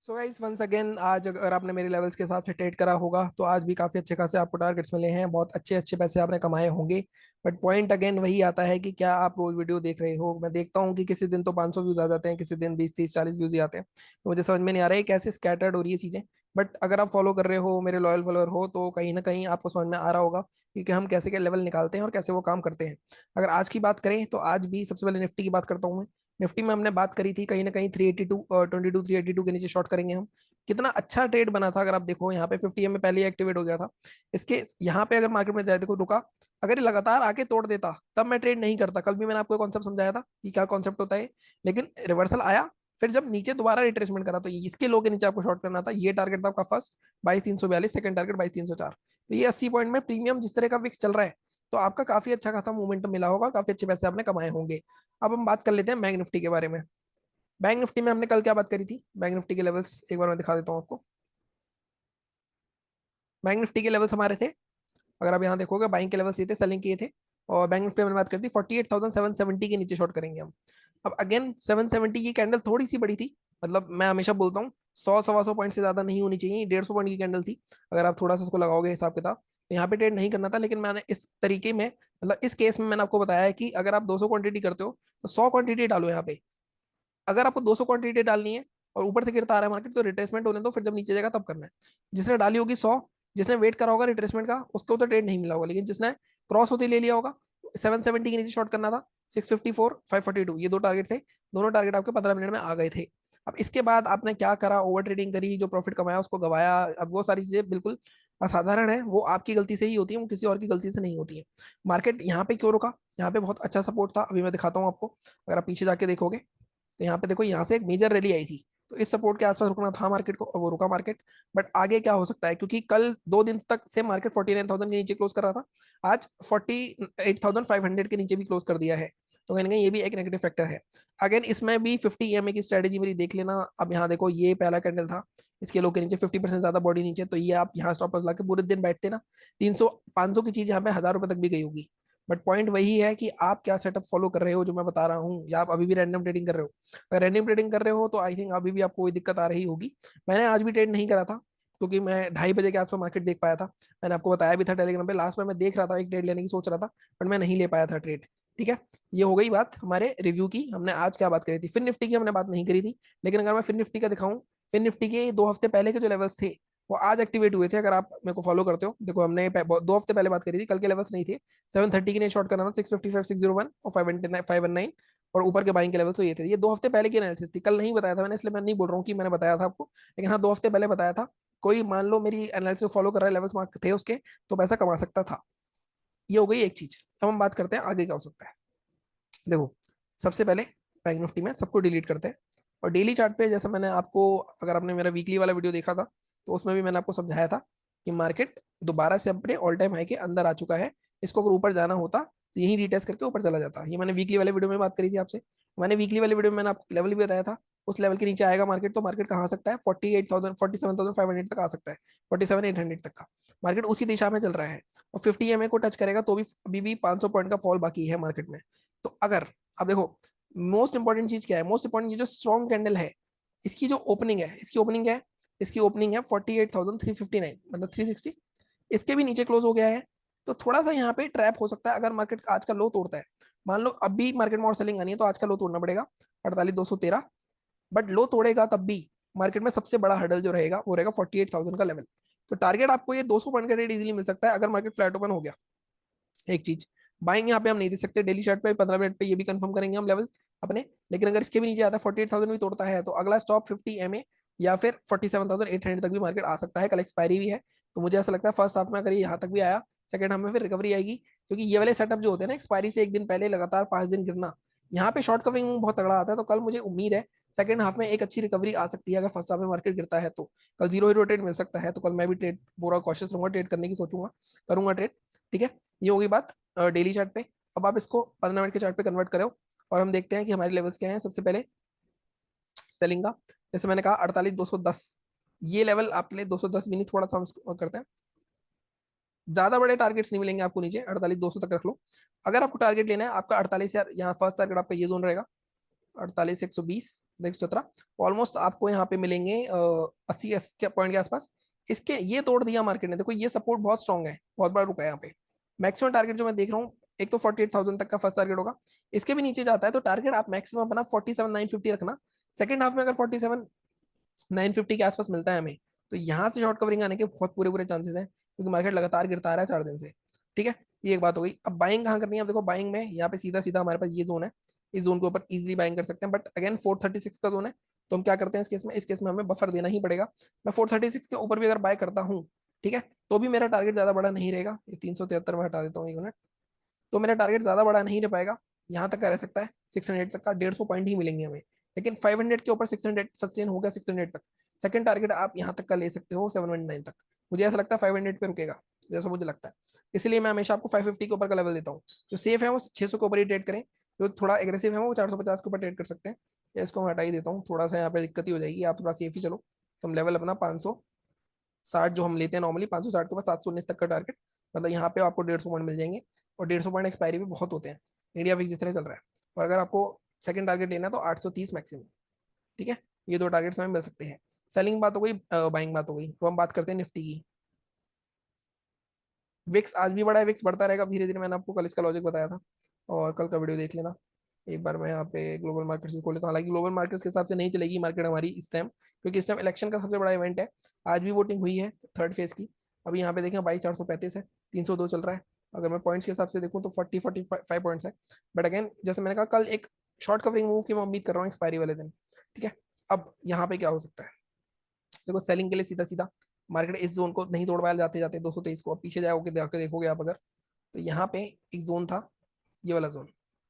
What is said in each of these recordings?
So guys once again आज अगर आपने मेरे लेवल्स के हिसाब से ट्रेड करा होगा तो आज भी काफी अच्छे खासे आपको टारगेट्स मिले हैं, बहुत अच्छे अच्छे पैसे आपने कमाए होंगे। बट पॉइंट अगेन वही आता है कि क्या आप रोज वीडियो देख रहे हो। मैं देखता हूँ कि किसी दिन तो 500 व्यूज आ जाते हैं, किसी दिन 20 30 40 व्यूज ही आते हैं। तो मुझे समझ में नहीं आ रहा है कैसे स्कैटर्ड हो रही है चीजें। बट अगर आप फॉलो कर रहे हो, मेरे लॉयल फॉलोअर हो, तो कहीं ना कहीं आपको समझ में आ रहा होगा कि हम कैसे के लेवल निकालते हैं और कैसे वो काम करते हैं। अगर आज की बात करें तो आज भी सबसे पहले निफ्टी की बात करता हूँ मैं। निफ्टी में हमने बात करी थी कहीं ना कहीं 382 और 382 के नीचे शॉर्ट करेंगे हम। कितना अच्छा ट्रेड बना था, अगर आप देखो यहाँ पे 50 में पहले ही एक्टिवेट हो गया था। इसके यहाँ पे अगर मार्केट में जाए, देखो रुका। अगर ये लगातार आके तोड़ देता तब मैं ट्रेड नहीं करता। कल भी मैंने आपको कॉन्सेप्ट समझाया था कि क्या कॉन्सेप्ट होता है। लेकिन रिवर्सल आया, फिर जब नीचे दोबारा रिट्रेसमेंट करा तो इसके लो के नीचे आपको शॉर्ट करना था। ये टारगेट था आपका फर्स्ट 22,342, सेकंड टारगेट 22,304। तो ये 80 पॉइंट में प्रीमियम जिस तरह का विक्स चल रहा है, तो आपका काफी अच्छा खासा मूवमेंट मिला होगा, काफी अच्छे पैसे आपने कमाए होंगे। अब हम बात कर लेते हैं बैंक निफ्टी के बारे में। बैंक निफ्टी में हमने कल क्या बात करी थी, बैंक निफ्टी के लेवल्स एक बार मैं दिखा देता हूँ आपको। बैंक निफ्टी के लेवल्स हमारे थे, अगर आप यहाँ देखोगे बाइंग के लेवल्स ये थे, सेलिंग किए थे। और बैंक निफ्टी में बात करती 48,770 के नीचे शॉर्ट करेंगे हम। अब अगेन 770 की कैंडल थोड़ी सी बड़ी थी। मतलब मैं हमेशा बोलता हूँ 100 सवा 100 पॉइंट से ज्यादा नहीं होनी चाहिए, 150 पॉइंट की कैंडल थी। अगर आप थोड़ा सा इसको लगाओगे हिसाब किताब तो यहाँ पे ट्रेड नहीं करना था। लेकिन मैंने इस तरीके में, मतलब इस केस में मैंने आपको बताया है कि अगर आप 200 क्वांटिटी करते हो तो 100 क्वांटिटी डालो यहाँ पे। अगर आपको 200 क्वांटिटी डालनी है और ऊपर से गिरता आ रहा है मार्केट, तो रिट्रेसमेंट होने दो, फिर जब नीचे जाएगा तब करना है। जिसने डाली होगी 100, जिसने वेट करा होगा रिट्रेसमेंट का, उसको तो ट्रेड नहीं मिला होगा। लेकिन जिसने क्रॉस होते ले लिया होगा, 770 के नीचे शॉर्ट करना था। 654 542 ये दो टारगेट थे। दोनों टारगेट आपके 15 मिनट में आ गए थे। अब इसके बाद आपने क्या करा, ओवर ट्रेडिंग करी, जो प्रॉफिट कमाया उसको गवाया। अब वो सारी चीजें बिल्कुल असाधारण है, वो आपकी गलती से ही होती है, वो किसी और की गलती से नहीं होती है। मार्केट यहाँ पे क्यों रुका, यहाँ पे बहुत अच्छा सपोर्ट था, अभी मैं दिखाता हूँ आपको। अगर आप पीछे जाके देखोगे तो यहाँ पे देखो, यहाँ से एक मेजर रैली आई थी। तो इस सपोर्ट के आसपास रुकना था मार्केट को और वो रुका मार्केट। बट आगे क्या हो सकता है, क्योंकि कल 2 दिन तक से मार्केट 49,000 के नीचे क्लोज कर रहा था। आज 48,500 के नीचे भी क्लोज कर दिया है। तो कहीं ना कहीं ये भी एक नेगेटिव फैक्टर है। अगेन इसमें भी 50 EMA की स्ट्रेटेजी मेरी देख लेना। अब यहाँ देखो, ये पहला कैंडल था, इसके लो के नीचे 50% ज्यादा बॉडी नीचे, तो ये आप यहाँ स्टॉप लॉस ला के पूरे दिन बैठते ना, 300 500 की चीज यहाँ पे 1,000 रुपए तक भी गई होगी। बट पॉइंट वही है कि आप क्या सेटअप फॉलो कर रहे हो, जो मैं बता रहा हूँ, या आप अभी भी रैंडम ट्रेडिंग कर रहे हो। अगर रैंडम ट्रेडिंग कर रहे हो तो आई थिंक अभी भी आपको कोई दिक्कत आ रही होगी। मैंने आज भी ट्रेड नहीं करा था, क्योंकि मैं 2:30 बजे के आसपास मार्केट देख पाया था। मैंने आपको बताया भी था टेलीग्राम पे, लास्ट में मैं देख रहा था, एक ट्रेड लेने की सोच रहा था, बट मैं नहीं ले पाया था ट्रेड। ठीक है, ये हो गई बात हमारे रिव्यू की। हमने आज क्या बात करी थी, फिर निफ्टी की हमने बात नहीं करी थी। लेकिन अगर मैं फिर निफ्टी का दिखाऊं, फिर निफ्टी के 2 हफ्ते पहले के जो लेवल्स थे वो आज एक्टिवेट हुए थे। अगर आप मेरे को फॉलो करते हो, देखो हमने 2 हफ्ते पहले बात करी थी, कल के लेवल्स नहीं थे। 730 के लिए शॉर्ट करना था, 655 601 और 519 और ऊपर के बाइंग के लेवल तो ये थे। ये 2 हफ्ते पहले की एनालिसिस थी, कल नहीं बताया था मैंने, इसलिए मैं नहीं बोल रहा हूँ कि मैंने बताया था आपको। लेकिन हाँ, 2 हफ्ते पहले बताया था। कोई मान लो मेरी एनालिसिस फॉलो कर रहा है, लेवल्स मार्क थे उसके, तो पैसा कमा सकता था। ये हो गई एक चीज। अब हम बात करते हैं आगे क्या हो सकता है। देखो, सबसे पहले बैंक निफ्टी में सबको डिलीट करते हैं। और डेली चार्ट पे, जैसा मैंने आपको, अगर आपने मेरा वीकली वाला वीडियो देखा था तो उसमें भी मैंने आपको समझाया था कि मार्केट दोबारा से अपने ऑल टाइम हाई के अंदर आ चुका है। इसको अगर ऊपर जाना होता तो यही रिटेस्ट करके ऊपर चला जाता। ये मैंने वीकली वाले वीडियो में बात करी थी आपसे। मैंने वीकली वाले वीडियो में मैंने आपको लेवल भी बताया था। उस लेवल के नीचे आएगा मार्केट, तो मार्केट कहाँ आ सकता है, 48,000 47,500 तक आ सकता है, 47,800 तक का। मार्केट उसी दिशा में चल रहा है। और 50 EMA को टच करेगा तो भी अभी भी 500 पॉइंट का फॉल बाकी है मार्केट में। तो अगर, अब देखो, मोस्ट इंपॉर्टेंट चीज क्या है, मोस्ट इंपॉर्टेंट चीज जो स्ट्रॉन्ग कैंडल है, इसकी जो ओपनिंग है, इसकी ओपनिंग है, इसकी ओपनिंग है 48,359, मतलब 360। इसके भी नीचे क्लोज हो गया है। तो थोड़ा सा यहाँ पे ट्रैप हो सकता है अगर मार्केट आज का लो तोड़ता है। मान लो अभी मार्केट में और सेलिंग आनी है, तो आज का लो तोड़ना पड़ेगा 48,213। बट लो तोड़ेगा तब भी मार्केट में सबसे बड़ा हर्डल जो रहेगा वो रहेगा 48,000 का लेवल। तो टारगेट आपको ये 200 पॉइंट का रेट इजीली मिल सकता है अगर मार्केट फ्लैट ओपन हो गया। एक चीज, बाइंग यहाँ पे हम नहीं दे सकते, डेली चार्ट पे 15 मिनट पे ये भी कंफर्म करेंगे हम लेवल अपने। लेकिन अगर इसके भी नीचे आता है, 48,000 भी तोड़ता है, तो अगला स्टॉप 50 MA या फिर 47,800 तक भी मार्केट आ सकता है। कल एक्सपायरी भी है। तो मुझे ऐसा लगता है फर्स्ट हाफ में अगर ये यहाँ तक भी आया, सेकंड हाफ में फिर रिकवरी आएगी। क्योंकि ये वाले सेटअप जो होते हैं ना, एक्सपायरी से एक दिन पहले लगातार 5 दिन गिरना, यहाँ पे शॉर्ट कवरिंग बहुत तगड़ा आता है। तो कल मुझे उम्मीद है सेकंड हाफ में एक अच्छी रिकवरी आ सकती है। अगर फर्स्ट हाफ में मार्केट गिरता है तो कल जीरो हीरो ट्रेड मिल सकता है। तो कल मैं भी ट्रेड पूरा कॉशियस रहूंगा, ट्रेड करने की सोचूंगा, करूंगा ट्रेड। ठीक है, ये होगी बात डेली चार्ट पे। अब आप इसको 15 मिनट के चार्ट पे कन्वर्ट करो और हम देखते हैं कि हमारे लेवल्स क्या हैं। सबसे पहले सेलिंग का, जैसे मैंने कहा 48,210, ये लेवल आपके लिए 210 भी नहीं, थोड़ा सा हम इसको करते हैं। ज्यादा बड़े टारगेट्स नहीं मिलेंगे आपको नीचे, 48,200 तक रख लो। अगर आपको टारगेट लेना है आपका 48 यार, यहाँ फर्स्ट टारगेट आपका ये जोन रहेगा, 48,120। देखो 17 ऑलमोस्ट आपको यहाँ पे मिलेंगे 80 पॉइंट के आसपास। इसके ये तोड़ दिया मार्केट ने, देखो ये सपोर्ट बहुत स्ट्रॉन्ग है, बहुत बड़ा रुका है यहाँ पे। मैक्सिमम टारगेट जो मैं देख रहा हूँ, एक तो 48,000 तक का फर्स्ट टारगेट होगा। इसके भी नीचे जाता है तो टारगेट आप मैक्सिमम अपना 47,950 रखना। सेकंड हाफ में अगर 47,950 के आसपास मिलता है हमें, तो यहाँ से शॉर्ट कवरिंग आने के बहुत पूरे पूरे चांसेस हैं, क्योंकि मार्केट लगातार गिरता आ रहा है 4 दिन से। ठीक है, ये एक बात हो गई। अब बाइंग कहाँ करनी है? अब देखो बाइंग में यहाँ पे सीधा सीधा हमारे पास ये जोन है, इस जोन के ऊपर इजीली बाइंग कर सकते हैं, बट अगेन 436 का जोन है। तो हम क्या करते हैं इस केस में? इस केस में हमें बफर देना ही पड़ेगा। मैं 436 के ऊपर भी अगर बाय करता हूँ, ठीक है, तो भी मेरा टारगेट ज्यादा बड़ा नहीं रहेगा। ये 373 में हटा देता हूँ एक मिनट। तो मेरा टारगेट ज्यादा बड़ा नहीं रह पाएगा, यहाँ तक का रह सकता है 600 तक का, 150 पॉइंट ही मिलेंगे हमें। लेकिन 500 के ऊपर 600 सस्टेन हो गया 600 तक। सेकंड टारगेट आप यहाँ तक का ले सकते हो 719 तक। मुझे ऐसा लगता है 500 पे रुकेगा, जैसा मुझे लगता है। इसलिए मैं हमेशा आपको 550 के ऊपर का लेवल देता हूँ। जो सेफ है वो 600 के ऊपर ही ट्रेड करें, जो थोड़ा एग्रेसिव है वो 450 के ऊपर ट्रेड कर सकते हैं। या इसको मैं हटा ही देता हूँ, थोड़ा सा यहाँ पे दिक्कत ही हो जाएगी। आप थोड़ा सेफ ही चलो। तो हम लेवल अपना 560 जो हम लेते हैं नॉर्मली, 560 के ऊपर 719 तक का टारगेट, मतलब यहाँ पे आपको 150 पॉइंट मिल जाएंगे। और 150 पॉइंट एक्सपायरी भी बहुत होते हैं, इंडिया विक्स जिस तरह चल रहा है। और अगर आपको सेकंड टारगेट लेना है तो 830 मैक्सिमम। ठीक है, ये दो टारगेट्स हमें मिल सकते हैं। सेलिंग बात हो गई, बाइंग बात हो गई। तो हम बात करते हैं निफ्टी की। विक्स आज भी बढ़ा है, विक्स बढ़ता रहेगा धीरे धीरे, मैंने आपको कल इसका लॉजिक बताया था, और कल का वीडियो देख लेना एक बार। मैं यहाँ पे ग्लोबल मार्केट्स भी खोल लेता हूँ। हालांकि ग्लोबल मार्केट्स के हिसाब से नहीं चलेगी मार्केट हमारी इस टाइम, क्योंकि इस टाइम इलेक्शन का सबसे बड़ा इवेंट है। आज भी वोटिंग हुई है थर्ड फेज की। अभी यहाँ पे देखें 22,435 है, 302 चल रहा है। अगर मैं पॉइंट्स के हिसाब से देखूँ तो 40-45 पॉइंट्स है। बट अगेन जैसे मैंने कहा, कल एक शॉर्ट कवरिंग मूव की मैं उम्मीद कर रहा हूँ एक्सपायरी वाले दिन। ठीक है, अब यहाँ पे क्या हो सकता है? देखो सेलिंग के लिए सीधा सीधा मार्केट इस जोन को नहीं तोड़ पाया, जाते जाते 223 को। अब पीछे जाओगे जाके देखोगे आप अगर, तो यहाँ पे एक जोन था, ये वाला जोन।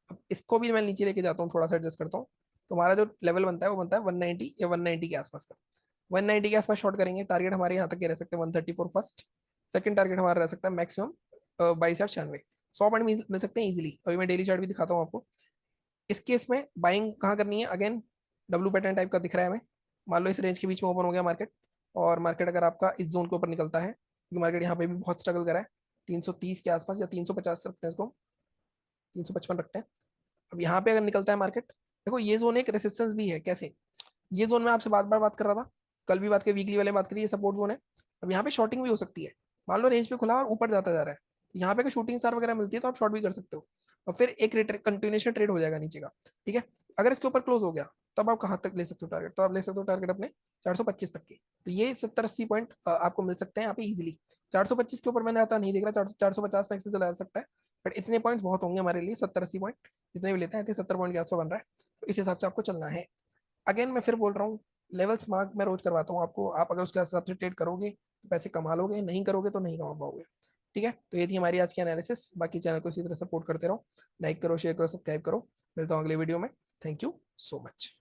अब इसको भी मैं नीचे लेके जाता हूँ, थोड़ा सा एडजस्ट करता हूँ। तो हमारा जो लेवल बनता है वो बनता है 190 या 190 के आसपास का। 190 के आसपास शॉर्ट करेंगे। टारगेट हमारे यहाँ तक के रह सकते हैं 134 फर्स्ट। सेकंड टारगेट हमारा रह सकता है मैक्सिमम 22,96। 100 पॉइंट मिल सकते हैं इजिली। अभी मैं डेली चार्ट भी दिखाता हूँ आपको। इस केस में बाइंग कहाँ करनी है? अगेन डब्ल्यू पैटर्न टाइप का दिख रहा है हमें। मान लो इस रेंज के बीच में ओपन हो गया मार्केट, और मार्केट अगर आपका इस जोन के ऊपर निकलता है, क्योंकि मार्केट यहाँ पे भी बहुत स्ट्रगल करा है, 330 के आसपास या 350 रखते हैं इसको, 355 रखते हैं। अब यहाँ पे अगर निकलता है मार्केट, देखो ये जोन एक रेसिस्टेंस भी है। कैसे? ये जोन में आपसे बार बार बात कर रहा था, कल भी बात की, वीकली वाले बात करी, ये सपोर्ट जोन है। अब यहाँ पे शॉर्टिंग भी हो सकती है। मान लो रेंज पे खुला और ऊपर जाता जा रहा है, तो यहाँ पे अगर शूटिंग स्टार वगैरह मिलती है तो आप शॉर्ट भी कर सकते हो, और फिर एक कंटिन्यूशन ट्रेड हो जाएगा नीचे का। ठीक है, अगर इसके ऊपर क्लोज हो गया, तब आप कहाँ तक ले सकते हो टारगेट? तो आप ले सकते हो टारगेट अपने 425 तक के। तो ये 70-80 पॉइंट आपको मिल सकते हैं यहाँ पे इजिली। 425 के ऊपर मैंने आता नहीं देख रहा, 450 तक से चला जा सकता है। बट इतने पॉइंट्स बहुत होंगे हमारे लिए, 70-80 पॉइंट जितने भी लेते हैं, 70 पॉइंट के आसपास बन रहा है। तो इस हिसाब से आपको चलना है। अगेन मैं फिर बोल रहा हूँ, लेवल्स मार्क मैं रोज करवाता हूँ आपको। आप अगर उसके हिसाब से ट्रेड करोगे तो पैसे कमा लोगे, नहीं करोगे तो नहीं कमा पाओगे। ठीक है, तो ये थी हमारी आज की एनालिसिस। बाकी चैनल को इसी तरह सपोर्ट करते रहो, लाइक करो, शेयर करो, सब्सक्राइब करो। मिलता हूँ अगले वीडियो में। Thank you so much.